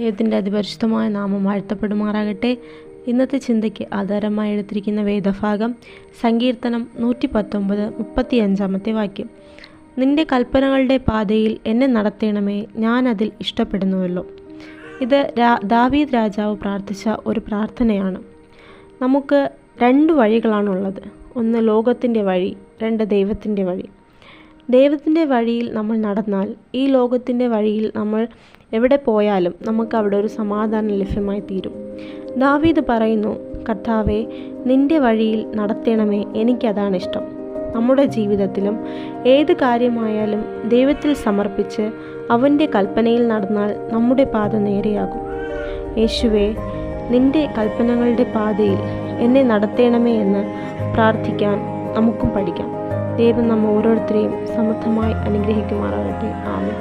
ദൈവത്തിൻ്റെ അതിപരിശുദ്ധമായ നാമം വാഴ്ത്തപ്പെടുമാറാകട്ടെ. ഇന്നത്തെ ചിന്തയ്ക്ക് ആധാരമായി എടുത്തിരിക്കുന്ന വേദഭാഗം സങ്കീർത്തനം 119 35 വാക്യം. നിന്റെ കൽപ്പനകളുടെ പാതയിൽ എന്നെ നടത്തണമേ, ഞാൻ അതിൽ ഇഷ്ടപ്പെടുന്നുവല്ലോ. ഇത് ദാവീദ് രാജാവ് പ്രാർത്ഥിച്ച ഒരു പ്രാർത്ഥനയാണ്. നമുക്ക് രണ്ട് വഴികളാണുള്ളത്. ഒന്ന് ലോകത്തിൻ്റെ വഴി, രണ്ട് ദൈവത്തിൻ്റെ വഴി. ദൈവത്തിൻ്റെ വഴിയിൽ നമ്മൾ നടന്നാൽ ഈ ലോകത്തിൻ്റെ വഴിയിൽ നമ്മൾ എവിടെ പോയാലും നമുക്ക് അവിടെ ഒരു സമാധാനം ലഭ്യമായി തീരും. ദാവീദ് പറയുന്നു, കർത്താവേ, നിൻ്റെ വഴിയിൽ നടത്തണമേ, എനിക്കതാണ് ഇഷ്ടം. നമ്മുടെ ജീവിതത്തിലും ഏത് കാര്യമായാലും ദൈവത്തിൽ സമർപ്പിച്ച് അവൻ്റെ കൽപ്പനയിൽ നടന്നാൽ നമ്മുടെ പാത നേരെയാകും. യേശുവേ, നിൻ്റെ കൽപ്പനകളുടെ പാതയിൽ എന്നെ നടത്തണമേ എന്ന് പ്രാർത്ഥിക്കാൻ നമുക്കും പഠിക്കാം. ദൈവം നമ്മ ഓരോരുത്തരെയും സമൃദ്ധമായി അനുഗ്രഹിക്കുമാറാകട്ടെ. ആമേൻ.